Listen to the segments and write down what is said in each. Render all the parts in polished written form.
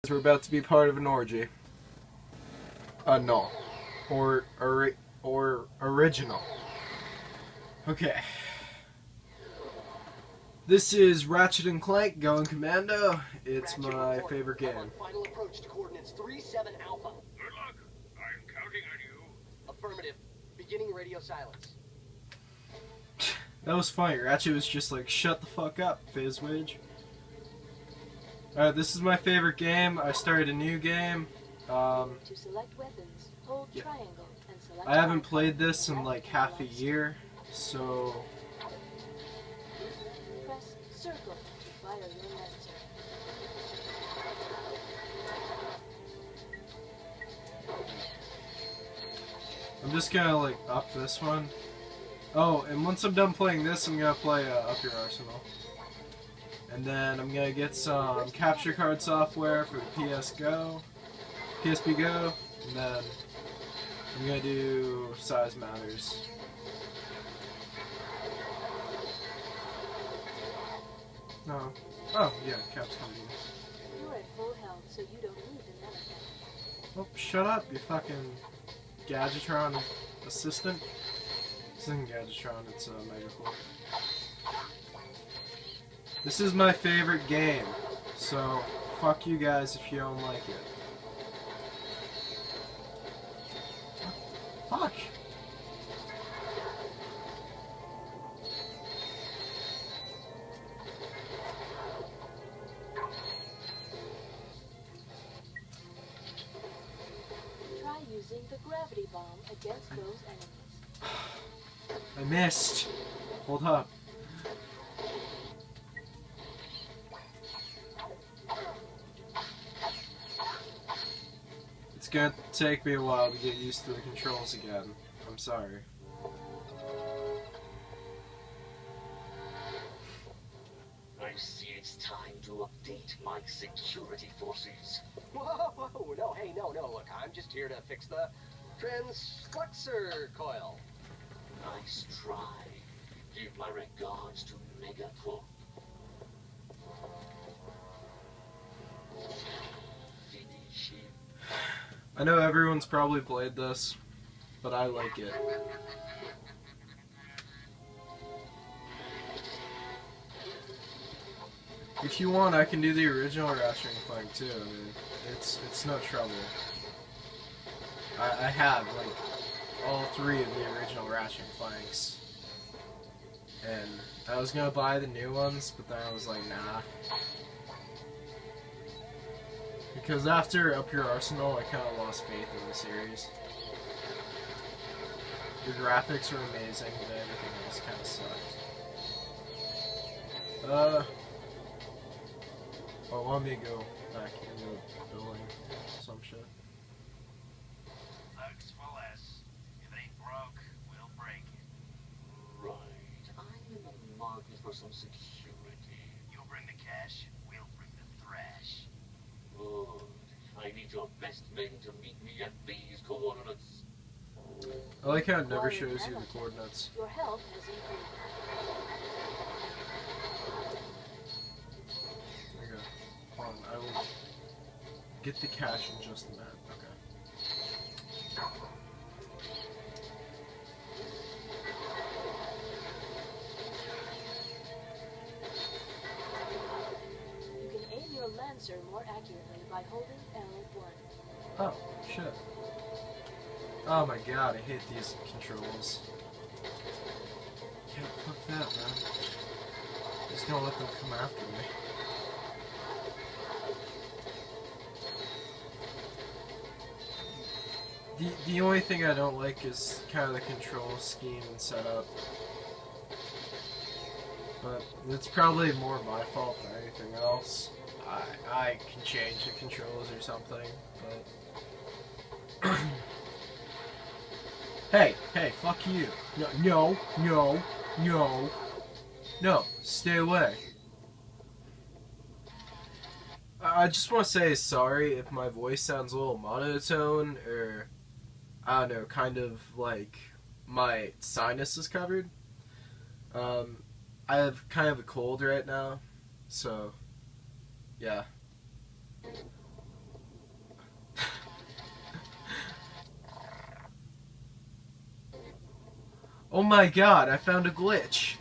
we're about to be part of an orgy. No. Or original. Okay. This is Ratchet and Clank going commando. It's my favorite game. Final approach to coordinates 37 Alpha. Good luck. I'm counting on you. Affirmative. Beginning radio silence. That was funny. Ratchet was just like, shut the fuck up, Fizzwidge. Alright, this is my favorite game. I started a new game. To select weapons, hold triangle and select. I haven't played this in like half a year, so Press circle to fire your lancer. I'm just gonna like up this one. Oh, and once I'm done playing this, I'm gonna play Up Your Arsenal. And then I'm gonna get some capture card software for the PSP Go, and then I'm gonna do Size Matters. No. Oh, yeah, Capcom. You're at full health, so you don't need the manifest. Oh, shut up, you fucking Gadgetron assistant. This isn't Gadgetron, it's Megacore. This is my favorite game, so fuck you guys if you don't like it. Fuck! Try using the gravity bomb against those enemies. I missed! Hold up. It's gonna take me a while to get used to the controls again. I'm sorry. I see it's time to update my security forces. Whoa, no, hey, no, look, I'm just here to fix the transflexor coil. Nice try. Give my regards to Megacore. Finish him. I know everyone's probably played this, but I like it. If you want, I can do the original Ratchet Clank too. I mean, it's no trouble. I have like all three of the original Ratchet Clanks, and I was gonna buy the new ones, but then I was like, nah. Because after Up Your Arsenal, I kind of lost faith in the series. The graphics were amazing, but everything else kind of sucked. Oh, want me to go back into building some shit? Looks for less. If it ain't broke, we'll break it. Right. I'm in the market for some security. You'll bring the cash, we'll bring the thrash. Good. I need your best men to meet me at these coordinates. I like how it never shows you the coordinates. Your health has improved. There you go. Hold on, I will get the cash in just a minute. Okay. You can aim your lancer more accurately by holding L1. Oh, shit. Oh my god, I hate these controls. Yeah, fuck that, man. Just don't let them come after me. The only thing I don't like is kind of the control scheme and setup. But it's probably more my fault than anything else. I can change the controls or something, but... Hey, fuck you. No, stay away. I just want to say sorry if my voice sounds a little monotone, or, I don't know, kind of like my sinus is covered. I have kind of a cold right now, so, yeah. Oh my god, I found a glitch.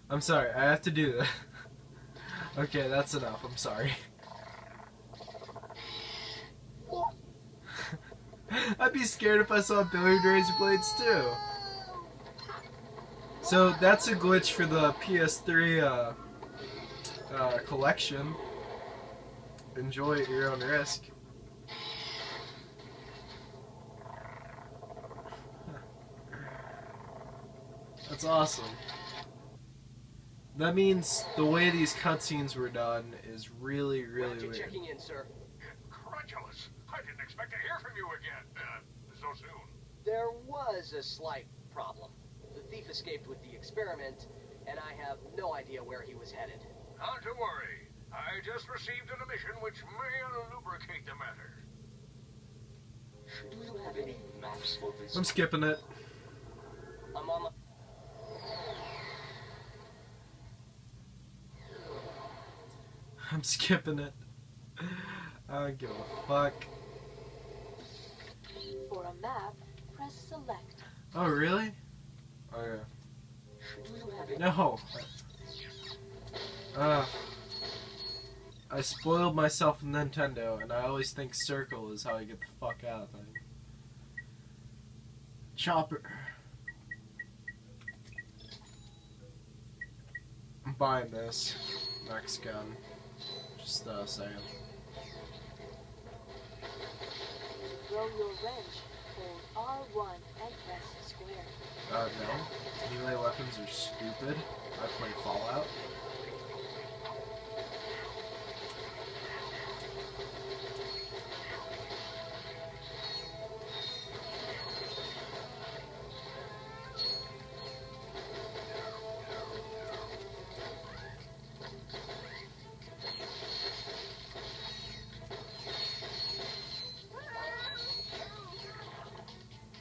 I'm sorry, I have to do that. Okay, that's enough, I'm sorry. I'd be scared if I saw billiard razor blades too. So that's a glitch for the PS3 collection. Enjoy at your own risk. That's awesome. That means the way these cutscenes were done is really, really Ratchet weird. checking in, sir. Incredulous. I didn't expect to hear from you again. So soon. There was a slight problem. The thief escaped with the experiment, and I have no idea where he was headed. Not to worry. I just received an emission which may lubricate the matter. Do you have any maps for this? I'm skipping it. I'm on my... I'm skipping it. I don't give a fuck. For a map, press select. Oh, really? Okay. Do you have any? No. I spoiled myself with Nintendo, and I always think circle is how I get the fuck out of things. Chopper. I'm buying this next gun. Just saying. To throw your wrench, hold R1 and press square. No. Melee weapons are stupid. I play Fallout.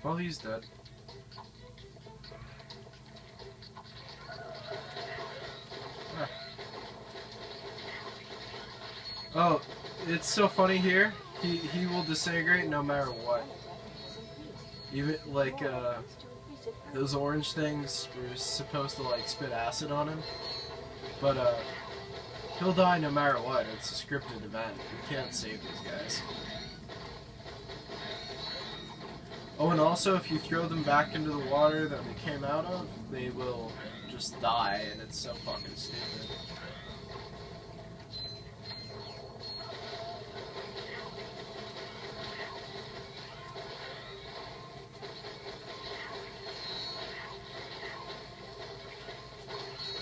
Well, he's dead. Ah. Oh, it's so funny here. He will disintegrate no matter what. Even like those orange things were supposed to like spit acid on him, but he'll die no matter what. It's a scripted event. You can't save these guys. Oh, and also, if you throw them back into the water that they came out of, they will just die, and it's so fucking stupid.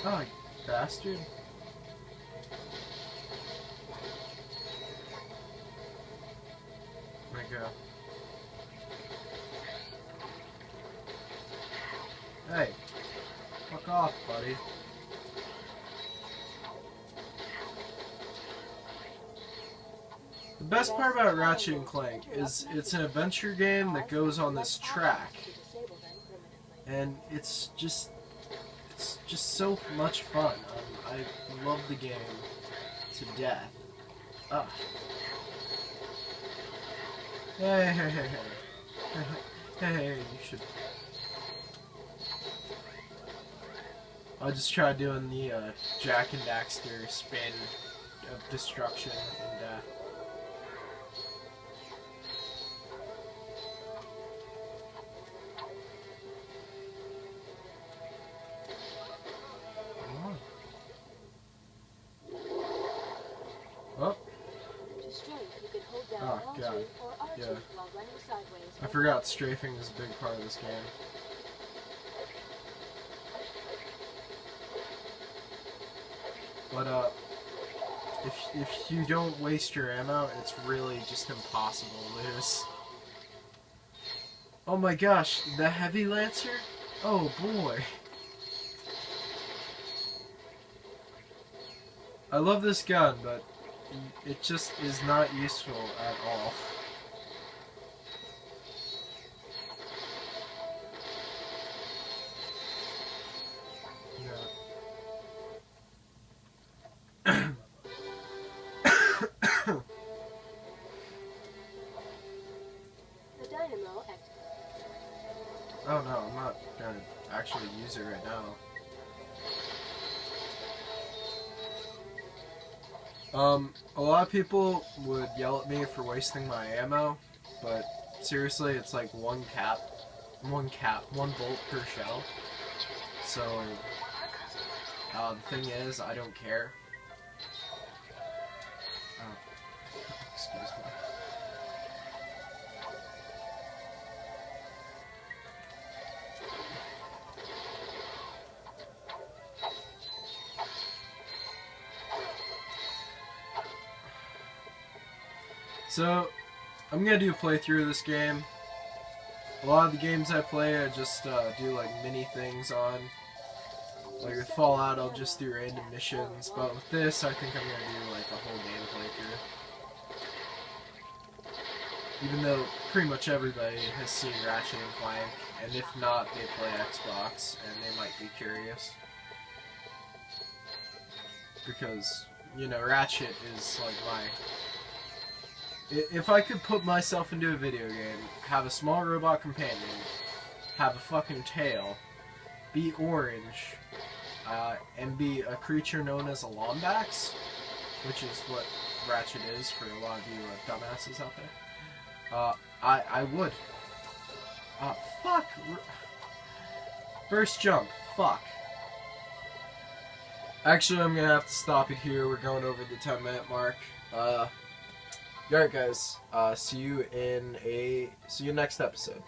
Oh, you bastard. There you go. Hey, fuck off, buddy. The best part about Ratchet and Clank is it's an adventure game that goes on this track, and it's just so much fun. I love the game to death. Ah. Hey, you should. I'll just try doing the Jack and Daxter spin of destruction and death. Oh. To strafe, you can hold down Oh, L2 God. or R2 Yeah. while running sideways. I forgot strafing is a big part of this game. But if you don't waste your ammo, it's really just impossible to lose. Oh my gosh, the heavy lancer? Oh boy. I love this gun, but it just is not useful at all. A lot of people would yell at me for wasting my ammo, but seriously, it's like one bolt per shell. So, the thing is, I don't care. Excuse me. So, I'm gonna do a playthrough of this game. A lot of the games I play, I just do like mini things on. Like with Fallout, I'll just do random missions, but with this, I think I'm gonna do like a whole game playthrough. Even though pretty much everybody has seen Ratchet and Clank, and if not, they play Xbox, and they might be curious. Because, you know, Ratchet is like my... If I could put myself into a video game, have a small robot companion, have a fucking tail, be orange, and be a creature known as a Lombax, which is what Ratchet is for a lot of you dumbasses out there, I would. Fuck! First jump. Fuck. Actually, I'm gonna have to stop it here. We're going over the 10-minute mark. Alright guys, see you next episode.